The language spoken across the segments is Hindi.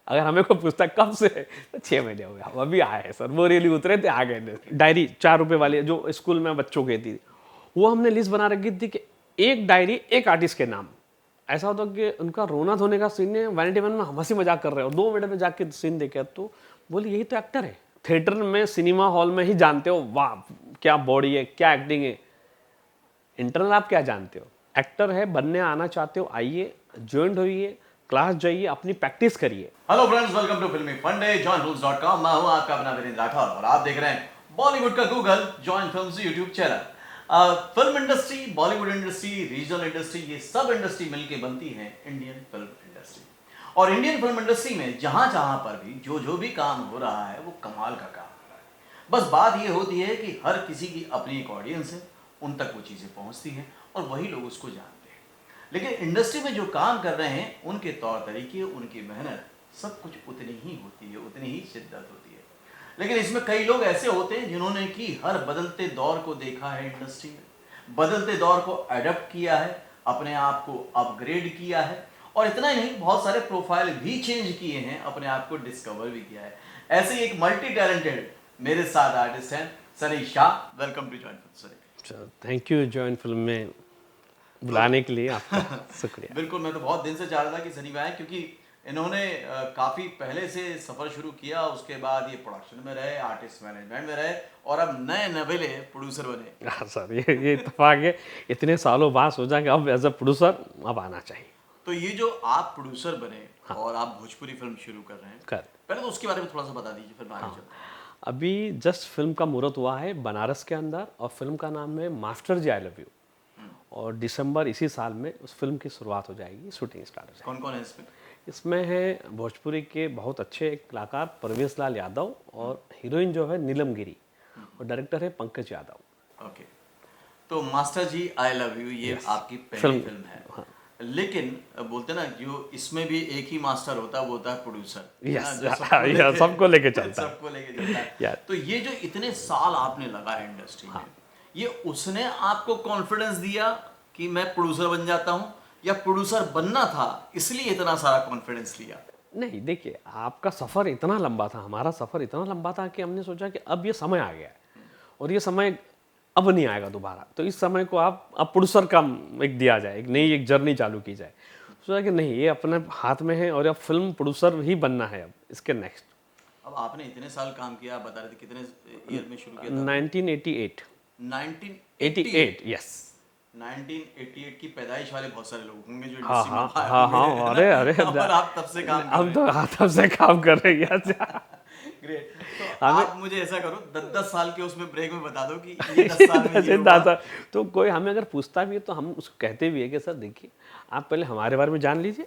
अगर हमें को पूछता कब से, तो 6 महीने हो गए, हम अभी आए हैं सर, वो रेली उतरे थे आ गए। डायरी 4 रुपए वाली जो स्कूल में बच्चों की थी, वो हमने लिस्ट बना रखी थी कि एक डायरी एक आर्टिस्ट के नाम। ऐसा होता कि उनका रोना धोने का सीन है, वैनिटी वैन में हंसी मजाक कर रहे हो, 2 मिनट में जाके सीन देखे तो बोले यही तो एक्टर है। थिएटर में सिनेमा हॉल में ही जानते हो वाह क्या बॉडी है, क्या एक्टिंग है। इंटरनल आप क्या जानते हो, एक्टर है, बनने आना चाहते हो आइए, ज्वाइन होइए, क्लास जाइए, अपनी प्रैक्टिस करिए। हेलो फ्रेंड्स, वेलकम टू फिल्मी फंडे, joinfilms.com। मैं हूं आपका अपना विनीत राठौर और आप देख रहे हैं बॉलीवुड का Google, join films YouTube channel. Film industry, Bollywood industry, regional industry, ये सब इंडस्ट्री मिलके बनती है इंडियन फिल्म इंडस्ट्री। और इंडियन फिल्म इंडस्ट्री में जहां जहां पर भी जो भी काम हो रहा है वो कमाल का काम हो रहा है। बस बात ये होती है कि हर किसी की अपनी एक ऑडियंस है, उन तक वो चीजें पहुंचती हैं और वही लोग उसको जानते हैं। लेकिन इंडस्ट्री में जो काम कर रहे हैं उनके तौर तरीके, उनकी मेहनत सब कुछ उतनी ही होती है, उतनी ही शिद्दत होती है। लेकिन इसमें कई लोग ऐसे होते हैं जिन्होंने कि हर बदलते दौर को देखा है, इंडस्ट्री में बदलते दौर को अडॉप्ट किया है, अपने आप को अपग्रेड किया है और इतना ही नहीं बहुत सारे प्रोफाइल भी चेंज किए हैं, अपने आप को डिस्कवर भी किया है। ऐसे ही एक मल्टी टैलेंटेड मेरे साथ आर्टिस्ट हैं Sunny Shah. Welcome to join film Sunny. Thank you join film में बुलाने के लिए आपका शुक्रिया। बिल्कुल, मैं तो बहुत दिन से चाह रहा था कि सनी भाई, क्योंकि इन्होंने काफ़ी पहले से सफ़र शुरू किया, उसके बाद ये प्रोडक्शन में रहे, आर्टिस्ट मैनेजमेंट में रहे और अब नए नवेले प्रोड्यूसर बने। हाँ सर, ये इत्तेफाक है, इतने सालों बाद सोचा कि अब एज अ प्रोड्यूसर अब आना चाहिए। तो ये जो आप प्रोड्यूसर बने, हाँ, और आप भोजपुरी फिल्म शुरू कर रहे हैं, पहले तो उसके बारे में थोड़ा सा बता दीजिए, फिर आगे चलते हैं। अभी जस्ट फिल्म का मुहूर्त हुआ है बनारस के अंदर और फिल्म का नाम है master ji I love you, और दिसंबर इसी साल में उस फिल्म की शुरुआत हो जाएगी, शूटिंग स्टार्ट हो जाएगी। कौन कौन है इसमें? इसमें है भोजपुरी के बहुत अच्छे कलाकार परवेश लाल यादव और हीरोइन जो है नीलम गिरी और डायरेक्टर है पंकज यादव। ओके, तो master ji I love you ये आपकी पहली फिल्म है। हाँ। लेकिन बोलते ना जो इसमें भी एक ही मास्टर होता है, वो होता है प्रोड्यूसर। यस, सबको लेके चलता है, सबको लेके चलता है। तो ये जो इतने साल आपने लगा है इंडस्ट्री में, ये उसने आपको कॉन्फिडेंस दिया कि मैं प्रोड्यूसर बन जाता हूँ, या प्रोड्यूसर बनना था इसलिए इतना सारा कॉन्फिडेंस लिया? नहीं, देखिए आपका सफ़र इतना लंबा था, हमारा सफ़र इतना लंबा था कि हमने सोचा कि अब ये समय आ गया है और ये समय अब नहीं आएगा दोबारा, तो इस समय को आप अब प्रोड्यूसर का एक दिया जाए, एक नई एक जर्नी चालू की जाए। सोचा कि नहीं, ये अपने हाथ में है और अब फिल्म प्रोड्यूसर ही बनना है अब इसके नेक्स्ट। अब आपने इतने साल काम किया, आप बता रहे थे कितने ईयर में शुरू किया था? 1988। 1988, यस। 1988 की पैदाइश वाले बहुत सारे लोग होंगे जो हाँ इंडस्ट्री में हाँ हाँ, अरे और आप तब से काम हम तो तब से काम कर रहे हैं। ग्रेट। तो आप मुझे ऐसा करो 10-10 साल के उसमें ब्रेक में बता दो कि ये 10 साल में ये हुआ। तो कोई हमें अगर पूछता भी है तो हम उसको कहते भी है कि सर देखिए आप पहले हमारे बारे में जान लीजिए,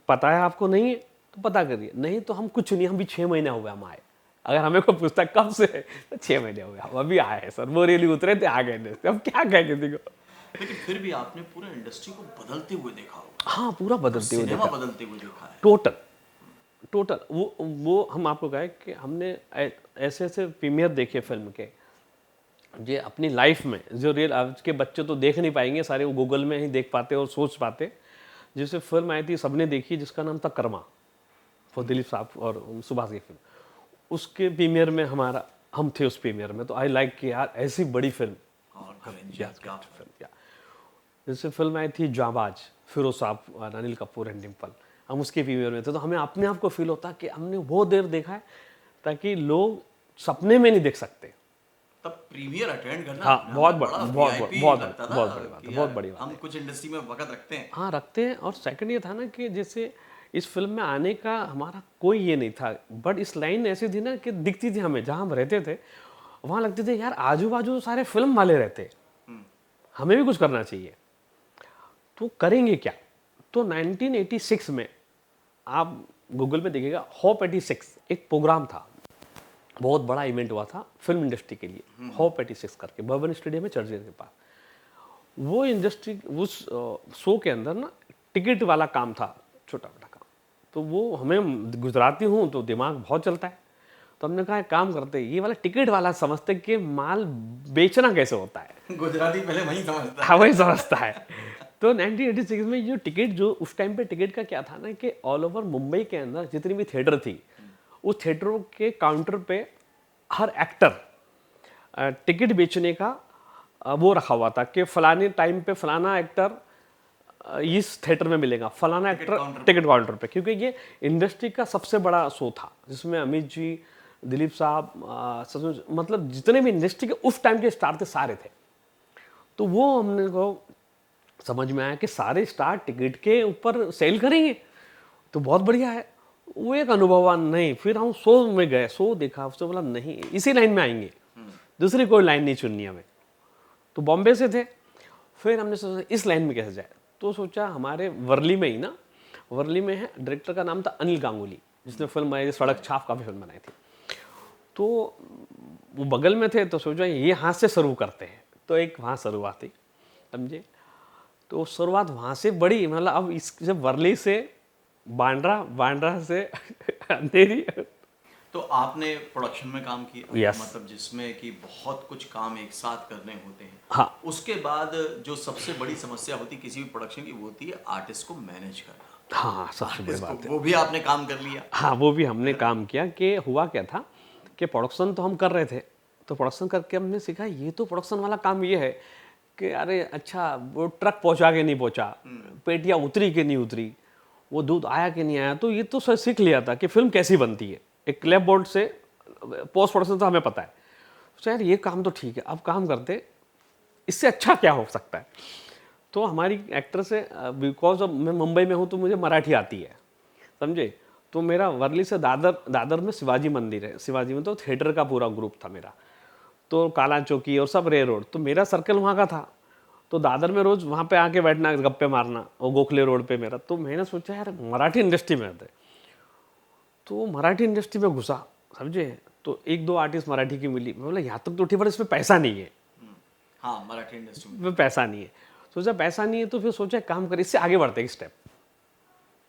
पता है आपको नहीं है तो पता करिए, नहीं तो हम कुछ नहीं, हम भी 6 महीने हो गए हम आए। अगर हमें को पूछता कब से, तो 6 महीने हो गए, हम अभी आए हैं सर, वो रेली उतरे थे आ गए, अब क्या कहें किसी को। लेकिन फिर भी आपने पूरे इंडस्ट्री को बदलते हुए देखा होगा। हाँ, पूरा बदलते हुए देखा, बदलते हुए देखा है टोटल। वो हम आपको कहें कि हमने ऐसे ऐसे प्रीमियर देखे फिल्म के, ये अपनी लाइफ में जो रियल आज के बच्चे तो देख नहीं पाएंगे, सारे वो गूगल में ही देख पाते और सोच पाते। जैसे फिल्म आई थी सबने देखी जिसका नाम था कर्मा, वो दिलीप साहब और सुभाष की फिल्म, उसके प्रीमियर में हम थे उस प्रीमियर में, तो आई लाइक कि यार ऐसी बड़ी फिल्म। जैसे फिल्म आई थी जाबाज, फिरोज साहब और अनिल कपूर एंड डिम्पल, हम उसके प्रीमियर में थे, तो हमें अपने आप को फील होता कि हमने वो देर देखा है ताकि लोग सपने में नहीं देख सकते। तब प्रीमियर अटेंड करना, हाँ, बहुत बड़ी बात। हम कुछ इंडस्ट्री में वक्त रखते हैं। हाँ, रखते हैं। और सेकंड ये था ना कि जैसे इस फिल्म में आने का हमारा कोई ये नहीं था, बट इस लाइन ऐसी थी ना कि दिखती थी हमें, जहाँ हम रहते थे वहाँ लगते थे यार आजू बाजू सारे फिल्म वाले रहते, हमें भी कुछ करना चाहिए, तो करेंगे क्या। तो 1986 में आप गूगल पे देखिएगा, होप 86 एक प्रोग्राम था, बहुत बड़ा इवेंट हुआ था फिल्म इंडस्ट्री के लिए, होप 86 करके बर्बन स्टेडियम में चर्चगेट के पास। वो इंडस्ट्री उस शो के अंदर ना टिकट वाला काम था, छोटा मोटा काम, तो वो हमें गुजराती हूँ तो दिमाग बहुत चलता है, तो हमने कहा काम करते, ये वाला टिकट वाला समझते कि माल बेचना कैसे होता है। गुजराती पहले वही समझता है। हाँ, वही समझता है। तो 1986 में जो टिकट, जो उस टाइम पे टिकट का क्या था ना कि ऑल ओवर मुंबई के अंदर जितनी भी थिएटर थी, उस थिएटरों के काउंटर पे हर एक्टर टिकट बेचने का वो रखा हुआ था कि फलाने टाइम पे फलाना एक्टर इस थिएटर में मिलेगा, फलाना एक्टर टिकट काउंटर पे, क्योंकि ये इंडस्ट्री का सबसे बड़ा शो था जिसमें अमित जी, दिलीप साहब, मतलब जितने भी इंडस्ट्री के उस टाइम के स्टार थे सारे थे। तो वो हमने को समझ में आया कि सारे स्टार टिकट के ऊपर सेल करेंगे तो बहुत बढ़िया है। वो एक अनुभव नहीं, फिर हम शो में गए, शो देखा, उससे बोला नहीं इसी लाइन में आएंगे, दूसरी कोई लाइन नहीं चुननी हमें। तो बॉम्बे से थे, फिर हमने सोचा इस लाइन में कैसे जाए, तो सोचा हमारे वर्ली में ही ना, वर्ली में है, डायरेक्टर का नाम था अनिल गांगुली, जिसने फिल्म बनाई थी सड़क छाप, काफ़ी फिल्म बनाई थी। तो वो बगल में थे, तो सोचा ये हाथ से शुरू करते हैं, तो एक वहाँ शुरुआत थी, समझे। तो शुरुआत वहाँ से बड़ी, मतलब अब इस जब वर्ली से बांद्रा, बांद्रा से अंधेरी। तो आपने प्रोडक्शन में काम किया, Yes. मतलब जिसमें कि बहुत कुछ काम एक साथ करने होते हैं। हाँ उसके बाद जो सबसे बड़ी समस्या होती है किसी भी प्रोडक्शन की, वो होती है आर्टिस्ट को मैनेज करना। हाँ हाँ, सबसे बड़ी आर्टिस्ट बात है। वो भी आपने काम कर लिया। हाँ, वो भी हमने काम किया। कि हुआ क्या था कि प्रोडक्शन तो हम कर रहे थे, तो प्रोडक्शन करके हमने सीखा ये तो प्रोडक्शन वाला काम ये है कि अरे अच्छा वो ट्रक पहुंचा के नहीं पहुंचा, पेटियाँ उतरी कि नहीं उतरी, वो दूध आया कि नहीं आया, तो ये तो सर सीख लिया था कि फिल्म कैसी बनती है। एक क्लैप बोर्ड से पोस्ट प्रोडक्शन तो हमें पता है, तो यार ये काम तो ठीक है, अब काम करते इससे अच्छा क्या हो सकता है। तो हमारी एक्टर से, बिकॉज अब मैं मुंबई में हूँ तो मुझे मराठी आती है, समझे। तो मेरा वर्ली से दादर में शिवाजी मंदिर है, शिवाजी में तो थिएटर का पूरा ग्रुप था मेरा, तो काला चौकी और सब रे रोड, तो मेरा सर्कल वहाँ का था। तो दादर में रोज़ वहाँ पे आके बैठना, गप्पे मारना, और गोखले रोड पे मेरा। तो मैंने सोचा यार मराठी इंडस्ट्री में रहते, तो मराठी इंडस्ट्री में घुसा, समझे। तो एक दो आर्टिस्ट मराठी की मिली, मैं बोला यहाँ तक तो ठीक, पर इसमें पैसा नहीं है। हाँ, मराठी इंडस्ट्री में में पैसा नहीं है, सोचा पैसा नहीं है, तो फिर सोचा काम कर, इससे आगे बढ़ते एक स्टेप,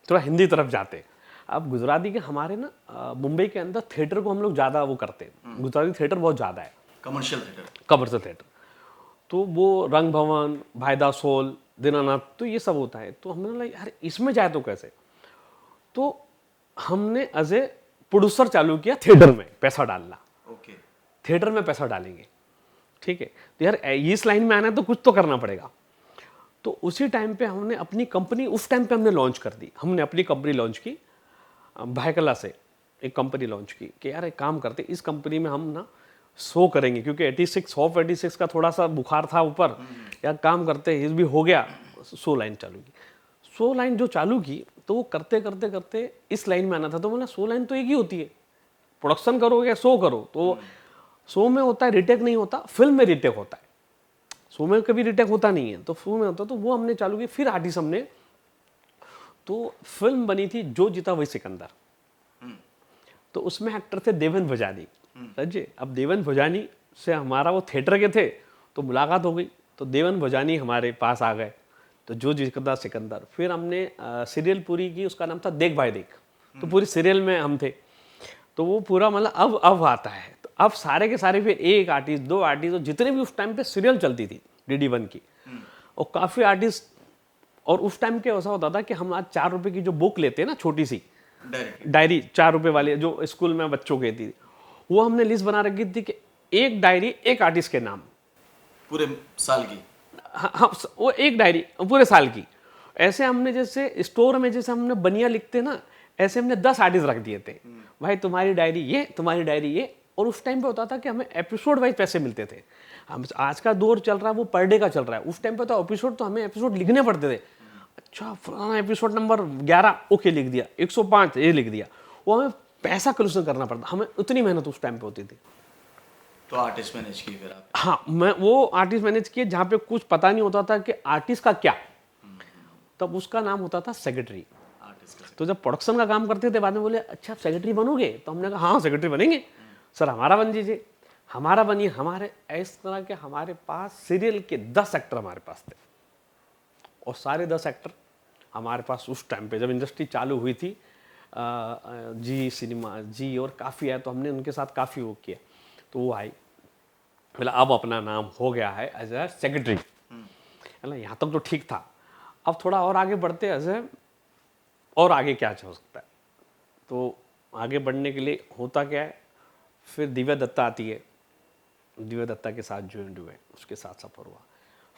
थोड़ा हिंदी तरफ जाते। अब गुजराती के हमारे ना मुंबई के अंदर थिएटर को हम लोग ज़्यादा वो करते हैं, गुजराती थिएटर बहुत ज़्यादा है, कमर्शियल थिएटर। Commercial theatre. तो वो रंग भवन, भाईदा सोल, दीनानाथ, तो ये सब होता है। तो हमने बोला यार इसमें जाए तो कैसे, तो हमने एज ए प्रोड्यूसर चालू किया थिएटर में पैसा डालना। ओके। थिएटर में पैसा डालेंगे, ठीक है, तो यार इस लाइन में आना है तो कुछ तो करना पड़ेगा। तो उसी टाइम पे हमने अपनी कंपनी, उस टाइम पे हमने लॉन्च कर दी, हमने अपनी कंपनी लॉन्च की, भाईकला से एक कंपनी लॉन्च की कि यार एक काम करते, इस कंपनी में हम ना शो करेंगे, क्योंकि 86 का थोड़ा सा बुखार था ऊपर, यार काम करते इस भी हो गया। शो लाइन चालू की, शो लाइन जो चालू की, तो वो करते करते करते इस लाइन में आना था। तो मैंने शो लाइन तो एक ही होती है, प्रोडक्शन करो या शो करो, तो शो में होता है रिटेक नहीं होता, फिल्म में रिटेक होता है, शो में कभी रिटेक होता नहीं है, तो शो में होता। तो वो हमने चालू की, फिर आर्टिस्ट हमने, तो फिल्म बनी थी जो जीता वही सिकंदर। तो उसमें एक्टर थे देवन भोजानी, समझे। अब देवन भोजानी से हमारा, वो थिएटर के थे तो मुलाकात हो गई, तो देवन भोजानी हमारे पास आ गए, तो जो जीता सिकंदर। फिर हमने सीरियल पूरी की, उसका नाम था देख भाई देख, तो पूरी सीरियल में हम थे। तो वो पूरा मतलब अब आता है, तो अब सारे के सारे फिर एक आर्टिस्ट, दो आर्टिस्ट, और जितने भी उस टाइम पे सीरियल चलती थी DD1 की, और काफ़ी आर्टिस्ट। और उस टाइम क्या ऐसा होता था कि हम आज 4 रुपए की जो बुक लेते हैं ना, छोटी सी डायरी 4 रुपए वाली, जो स्कूल में बच्चों की थी, वो हमने लिस्ट बना रखी थी कि एक डायरी एक आर्टिस्ट के नाम, पूरे साल की। हाँ, वो एक डायरी पूरे साल की। ऐसे हमने जैसे स्टोर में जैसे हमने बनिया लिखते ना, ऐसे हमने 10 आर्टिस्ट रख दिए थे, भाई तुम्हारी डायरी ये, तुम्हारी डायरी ये। और उस टाइम पे होता था कि हमें एपिसोड वाइज पैसे मिलते थे। हम आज का दौर चल रहा है वो पर डे का चल रहा है, उस टाइम पे तो एपिसोड, तो हमें एपिसोड लिखने पड़ते थे। अच्छा फलाना एपिसोड नंबर 11 ओके लिख दिया, 105 ये लिख दिया, वो हमें पैसा कलेक्शन करना पड़ता, हमें उतनी मेहनत उस टाइम पे होती थी। तो आर्टिस्ट मैनेज की फिर आप? हाँ, मैं वो आर्टिस्ट मैनेज किए जहाँ पे कुछ पता नहीं होता था कि आर्टिस्ट का क्या, तब उसका नाम होता था सेक्रेटरी। तो जब प्रोडक्शन का काम करते थे, बाद में बोले अच्छा आप सेक्रेटरी बनोगे, तो हमने कहा हाँ सेक्रेटरी बनेंगे सर, हमारा बन दीजिए, हमारा बनिए। हमारे इस तरह के हमारे पास सीरियल के 10 एक्टर हमारे पास थे, और सारे 10 एक्टर हमारे पास उस टाइम पे जब इंडस्ट्री चालू हुई थी, जी सिनेमा जी और काफ़ी आए, तो हमने उनके साथ काफ़ी वो किया। तो वो आई, बोला अब अपना नाम हो गया है एज ए सेक्रेटरी, है ना, यहाँ तक तो ठीक था। अब थोड़ा और आगे बढ़ते हैं ऐसे, और आगे क्या हो सकता है, तो आगे बढ़ने के लिए होता क्या है, फिर दिव्या दत्ता आती है, दिव्या दत्ता के साथ ज्वाइन हुए, उसके साथ सफ़र हुआ।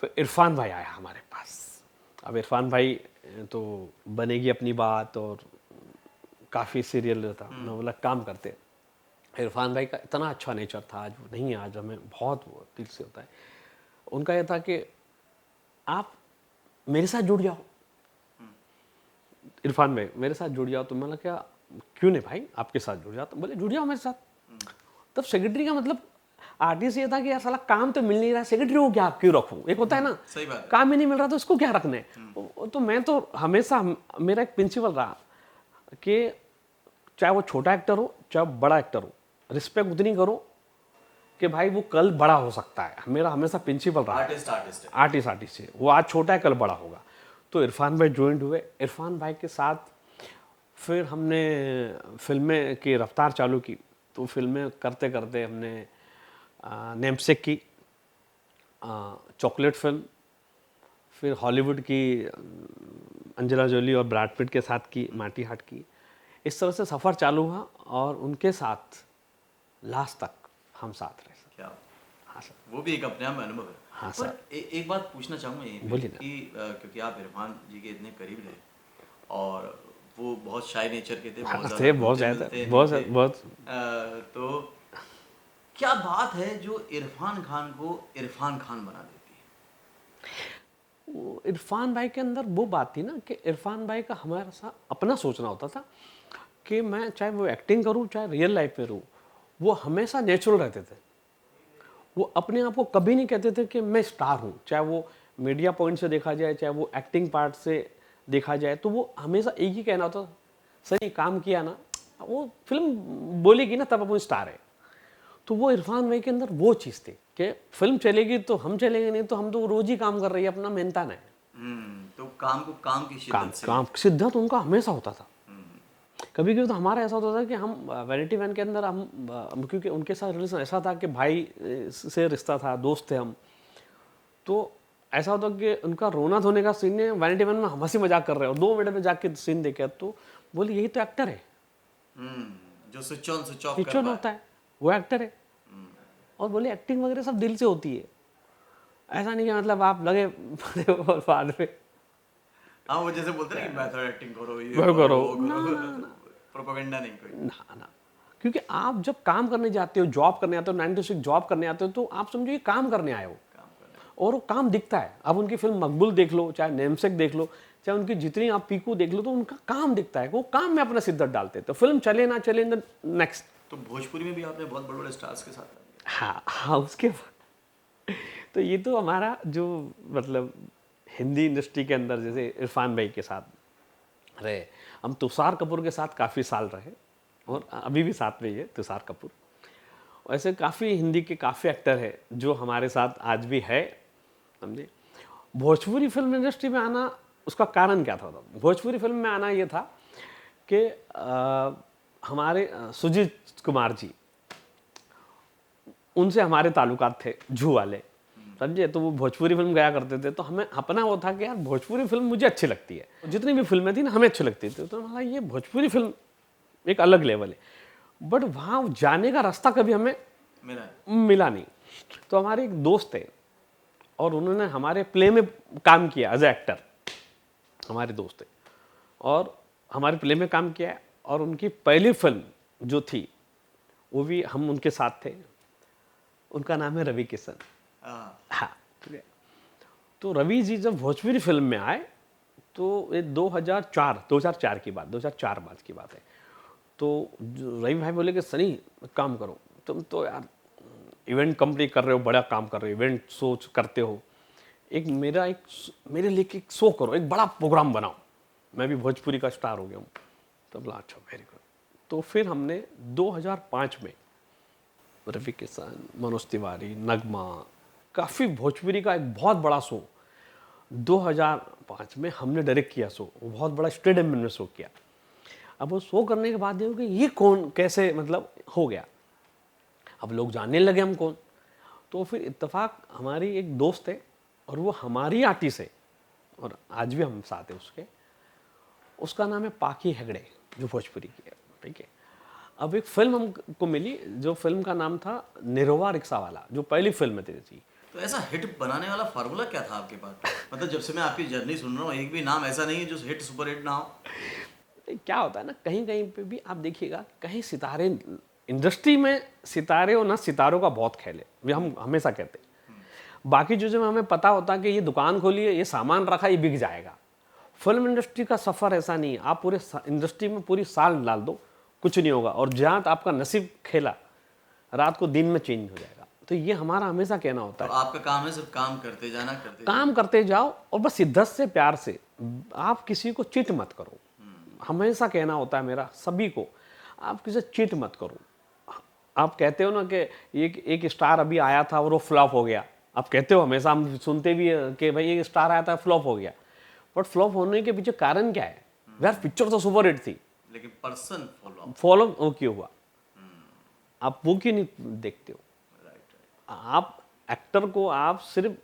फिर इरफान भाई आया हमारे पास। अब इरफान भाई तो बनेगी अपनी बात, और काफ़ी सीरियल था, मैं बोला काम करते। इरफान भाई का इतना अच्छा नेचर था, आज वो नहीं है, आज हमें बहुत वो दिल से होता है। उनका यह था कि आप मेरे साथ जुड़ जाओ, इरफान भाई मेरे साथ जुड़ जाओ। तो मैंने क्या, क्यों नहीं भाई, आपके साथ जुड़ जाओ। तो बोले जुड़ जाओ मेरे साथ। तब सेक्रेटरी का मतलब आर्टिस्ट ये था कि यार साला काम तो मिल नहीं रहा, सेक्रेटरी को क्या क्यों रखूं, एक होता है ना, सही बात है। काम ही नहीं मिल रहा तो इसको क्या रखना है। तो मैं तो हमेशा, मेरा एक प्रिंसिपल रहा कि चाहे वो छोटा एक्टर हो चाहे बड़ा एक्टर हो, रिस्पेक्ट उतनी करो कि भाई वो कल बड़ा हो सकता है। मेरा हमेशा प्रिंसिपल रहा। आर्टिस्ट आर्टिस्ट है। आर्टिस्ट है, वो आज छोटा है कल बड़ा होगा। तो इरफान भाई ज्वाइंट हुए। इरफान भाई के साथ फिर हमने फिल्में की रफ्तार चालू की। तो फिल्में करते करते हमने नेमसेक की, चॉकलेट फिल्म, फिर हॉलीवुड की अंजना जोली और ब्रैड पिट के साथ की माटी हाट की। इस तरह से सफ़र चालू हुआ और उनके साथ लास्ट तक हम साथ रहे सर। क्या हाँ सर। वो भी एक अपने आप में अनुभव है। हाँ पर सर। एक बात पूछना चाहूँगा यहीं पे बोलिए ना। कि क्योंकि आप इरफान जी के इतने करीब रहे और वो बहुत शाय नेचर के थे, बहुत हाँ, ज़्यादा थे बहुत घुलते ज़्यादा, मिलते नहीं बहुत थे। बहुत। तो क्या बात है जो इरफान खान को इरफान खान बना देती है? वो इरफान भाई के अंदर वो बात थी ना कि इरफान भाई का हमारा सा अपना सोचना होता था कि मैं चाहे वो एक्टिंग करूं चाहे रियल लाइफ में रहूं, वो हमेशा नेचुरल रहते थे। वो अपने आप को कभी नहीं कहते थे कि मैं स्टार हूं, चाहे वो मीडिया पॉइंट से देखा जाए चाहे वो एक्टिंग पार्ट से देखा जाए। तो वो हमेशा एक ही कहना होता, सही काम किया ना, वो फिल्म बोलेगी ना तब अपन स्टार है। तो वो इरफान भाई के अंदर वो चीज़ थी कि फिल्म चलेगी तो हम चलेंगे, नहीं तो हम तो रोज ही काम कर रही है, अपना मेहनता नहीं। तो काम को काम की काम शिद्दत से काम सिद्धार्थ उनका हमेशा होता था। हम्म, कभी कभी तो हमारा ऐसा होता था कि हम वैनिटी वैन के अंदर क्योंकि उनके साथ रिलेशन ऐसा था कि भाई से रिश्ता था, दोस्त थे हम। तो ऐसा होता कि उनका रोना धोने का सीन है, वैनिटी वैन में हम हंसी मजाक कर रहे हो, 2 मिनट में जाके सीन देखे तो बोले यही तो एक्टर है, जो स्विच ऑन स्विच ऑफ कर पिक्चर पाए। होता है वो एक्टर है। और बोले एक्टिंग वगैरह सब दिल से होती है, ऐसा नहीं कि मतलब आप लगे पड़े हो और बाद में हाँ, वो जैसे बोलते हैं ना कि मेथड एक्टिंग करो, ये वो करो, करो वो ना करो। ना ना प्रोपेगेंडा नहीं कोई। ना ना। क्योंकि आप जब काम करने जाते हो, जॉब करने आते हो, 9 to 6 जॉब करने आते हो, तो आप समझो ये काम करने आए हो काम करना है। और वो काम दिखता है। अब उनकी फिल्म मकबूल देख लो, चाहे नेमसेक देख लो, चाहे उनकी जितनी आप पीकू देख लो, तो उनका काम दिखता है, वो काम में अपना शिद्दत डालते हैं। तो फिल्म चले ना चले, नेक्स्ट। तो भोजपुरी में भी आपने बहुत बड़े बड़े स्टार्स के साथ काम किया। हाँ हाँ, उसके बाद तो ये तो हमारा जो मतलब हिंदी इंडस्ट्री के अंदर जैसे इरफान भाई के साथ रहे, हम तुषार कपूर के साथ काफ़ी साल रहे और अभी भी साथ में ही है तुषार कपूर। वैसे काफ़ी हिंदी के काफ़ी एक्टर है जो हमारे साथ आज भी है, समझे। भोजपुरी फिल्म इंडस्ट्री में आना, उसका कारण क्या था? भोजपुरी फिल्म में आना ये था कि हमारे सुजीत कुमार जी, उनसे हमारे ताल्लुकात थे जू वाले, समझे। तो वो भोजपुरी फिल्म गया करते थे, तो हमें अपना वो था कि यार भोजपुरी फिल्म मुझे अच्छी लगती है, जितनी भी फिल्में थी ना हमें अच्छी लगती थी। तो हमारा ये भोजपुरी फिल्म एक अलग लेवल है, बट वहाँ जाने का रास्ता कभी हमें मेरा मिला नहीं। तो हमारे एक दोस्त थे और उन्होंने हमारे प्ले में काम किया एज ए एक्टर, हमारे दोस्त थे और हमारे प्ले में काम किया। और उनकी पहली फिल्म जो थी वो भी हम उनके साथ थे, उनका नाम है रवि किशन। हाँ, ठीक है। तो रवि जी जब भोजपुरी फिल्म में आए तो ये 2004 की बात, 2004 बाद की बात है। तो रवि भाई बोले कि सनी काम करो, तुम तो यार इवेंट कंपनी कर रहे हो, बड़ा काम कर रहे हो, इवेंट शो करते हो, एक मेरे लिए एक शो करो, एक बड़ा प्रोग्राम बनाओ, मैं भी भोजपुरी का स्टार हो गया हूँ। तो बोला अच्छा वेरी गुड। तो फिर हमने 2005 में रवि किशन, मनोज तिवारी, नगमा, काफ़ी भोजपुरी का एक बहुत बड़ा शो 2005 में हमने डायरेक्ट किया। शो वो बहुत बड़ा स्टेडियम में शो किया। अब वो शो करने के बाद ये हो कि ये कौन कैसे मतलब हो गया, अब लोग जानने लगे हम कौन। तो फिर इत्तेफाक हमारी एक दोस्त है और वो हमारी आर्टिस्ट है, और आज भी हम साथ हैं उसके। उसका नाम है पाकी हेगड़े, जो भोजपुरी की है, ठीक है। अब एक फिल्म हमको मिली, जो फिल्म का नाम था निरहुआ रिक्शा वाला, जो पहली फिल्म है तेरी थी। तो ऐसा हिट बनाने वाला फार्मूला क्या था आपके पास? मतलब जब से मैं आपकी जर्नी सुन रहा हूँ, एक भी नाम ऐसा नहीं है जो हिट सुपर हिट ना हो। क्या होता है ना, कहीं कहीं पे भी आप देखिएगा, कहीं सितारे, इंडस्ट्री में सितारे और ना सितारों का बहुत खेल है, ये हम हमेशा कहते हैं। बाकी जो हमें पता होता है कि ये दुकान खोली है, ये सामान रखा, ये बिक जाएगा। फिल्म इंडस्ट्री का सफ़र ऐसा नहीं है। आप पूरे इंडस्ट्री में पूरी साल डाल दो, कुछ नहीं होगा, और जहाँ आपका नसीब खेला, रात को दिन में चेंज हो जाएगा। तो ये हमारा हमेशा कहना होता तो है, आपका काम है सिर्फ काम करते जाना, काम करते जाओ, और बस शिद्दत से, प्यार से। आप किसी को चीट मत करो, हमेशा कहना होता है मेरा सभी को, आप किसी से चीट मत करो। आप कहते हो ना कि एक स्टार अभी आया था और वो फ्लॉप हो गया, आप कहते हो, हमेशा हम सुनते भी है कि भाई एक स्टार आया था फ्लॉप हो गया, बट फ्लॉप होने के पीछे कारण क्या है? यार पिक्चर तो सुपर हिट थी, लेकिन पर्सन फॉलो वो क्यों हुआ? आप वो क्यों नहीं देखते हो? आप एक्टर को आप सिर्फ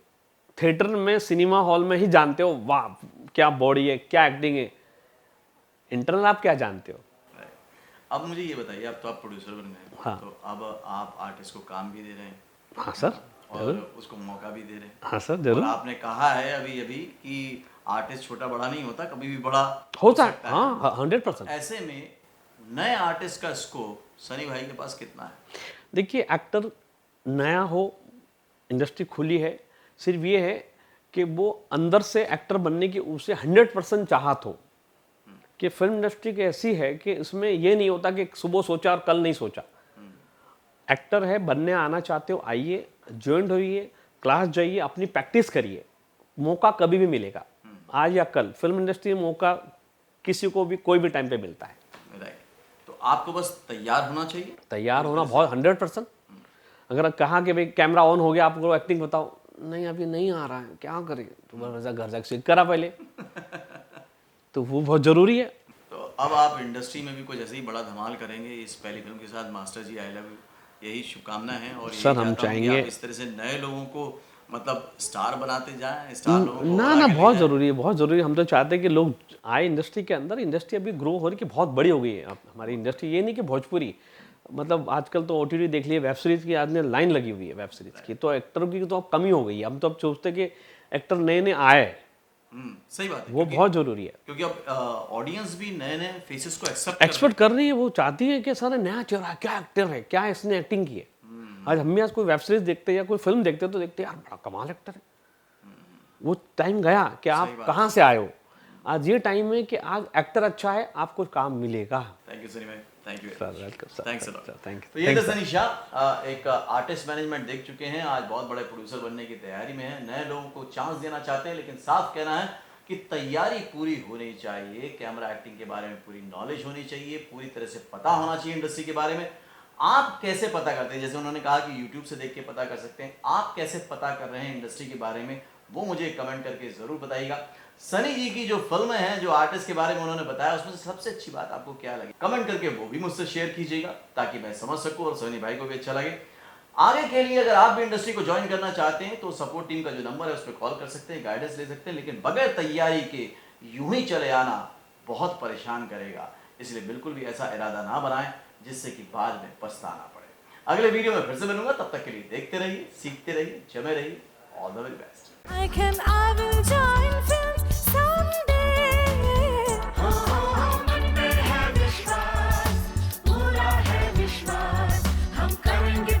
थिएटर में, सिनेमा हॉल में ही जानते हो, वाह क्या बॉडी है, क्या एक्टिंग है, इंटरनल आप क्या जानते हो? अब मुझे ये बताइए, अब तो आप प्रोड्यूसर बन गए, हाँ। तो अब आप आर्टिस्ट को काम भी दे रहे हैं हाँ सर, और उसको मौका भी दे रहे हैं। हाँ सर, और जरूर आपने कहा है अभी अभी कि आर्टिस्ट छोटा बड़ा नहीं होता, कभी भी बड़ा होता है। सकता हाँ, 100%। ऐसे में नए आर्टिस्ट का स्कोप सनी भाई के पास कितना है? देखिए, एक्टर नया हो, इंडस्ट्री खुली है, सिर्फ ये है कि वो अंदर से एक्टर बनने की उसे 100% चाहत हो। कि फिल्म इंडस्ट्री की ऐसी है कि इसमें ये नहीं होता कि सुबह सोचा और कल नहीं सोचा। एक्टर है, बनने आना चाहते हो, आइए, ज्वाइन होइए, क्लास जाइए, अपनी प्रैक्टिस करिए, मौका कभी भी मिलेगा, आज या कल। फिल्म इंडस्ट्री में मौका किसी को भी कोई भी टाइम पे मिलता है। राइट, तो आपको बस तैयार होना चाहिए। तैयार होना बहुत 100%। अगर कहा कि भाई कैमरा ऑन हो गया, आपको एक्टिंग बताओ, नहीं अभी नहीं आ रहा है, क्या करें, तो वैसा घर जाकर सीख करा पहले। तो वो बहुत जरूरी है। तो अब आप इंडस्ट्री में भी कुछ ऐसे ही बड़ा धमाल करेंगे इस पहली फिल्म के साथ, master ji I love you, यही शुभकामना है। और सर, हम चाहेंगे आप इस तरह से नए लोगों को मतलब स्टार बनाते जाएं, स्टार लोगों को ना आगे ले बहुत जाएं। ज़रूरी है, बहुत ज़रूरी है। हम तो चाहते हैं कि लोग आए इंडस्ट्री के अंदर। इंडस्ट्री अभी ग्रो हो रही है, बहुत बड़ी हो गई है अब हमारी इंडस्ट्री। ये नहीं कि भोजपुरी, मतलब आजकल तो OTT देख लिए, वेब सीरीज़ की आज ने लाइन लगी हुई है वेब सीरीज़ की, तो एक्टरों की तो अब कमी हो गई है। हम तो अब सोचते हैं कि एक्टर नए नए आए, सही बात है, वो बहुत ज़रूरी है। क्योंकि अब ऑडियंस भी नए नए फेसेस को एक्सेप्ट एक्सपेक्ट कर रही है, वो चाहती है कि सर नया चेहरा है, क्या एक्टर है, क्या इसने एक्टिंग की है। आज हम भी आज कोई वेब सीरीज देखते हैं या कोई फिल्म देखते हैं तो देखते हैं यार बड़ा कमाल एक्टर है। वो टाइम गया कि आप कहाँ से आए हो। आज ये टाइम है कि आज एक्टर अच्छा है, आपको काम मिलेगा। थैंक यू सनी भाई, thank you sir, welcome sir, thanks a lot. Thank तो यू। ये थे सनी शाह, एक आर्टिस्ट मैनेजमेंट देख चुके हैं, आज बहुत बड़े प्रोड्यूसर बनने की तैयारी में है, नए लोगों को चांस देना चाहते हैं, लेकिन साफ कहना है कि तैयारी पूरी होनी चाहिए, कैमरा एक्टिंग के बारे में पूरी नॉलेज होनी चाहिए, पूरी तरह से पता होना चाहिए इंडस्ट्री के बारे में। आप कैसे पता करते हैं? जैसे उन्होंने कहा कि यूट्यूब से देख के पता कर सकते हैं, आप कैसे पता कर रहे हैं इंडस्ट्री के बारे में, वो मुझे कमेंट करके ज़रूर बताइएगा। सनी जी की जो फिल्में हैं, जो आर्टिस्ट के बारे में उन्होंने बताया, उसमें से सबसे अच्छी बात आपको क्या लगी, कमेंट करके वो भी मुझसे शेयर कीजिएगा, ताकि मैं समझ सकूं और सनी भाई को भी अच्छा लगे। आगे के लिए अगर आप भी इंडस्ट्री को ज्वाइन करना चाहते हैं तो सपोर्ट टीम का जो नंबर है उस पर कॉल कर सकते हैं, गाइडेंस ले सकते हैं, लेकिन बगैर तैयारी के यूं ही चले आना बहुत परेशान करेगा। इसलिए बिल्कुल भी ऐसा इरादा ना बनाएं जिससे कि बाद में पछताना पड़े। अगले वीडियो में फिर से मिलूंगा, तब तक के लिए देखते रहिए, सीखते रहिए, जमे रहिए। All the very best. I will join film someday. मन में है विश्वास, पूरा है विश्वास, हम करेंगे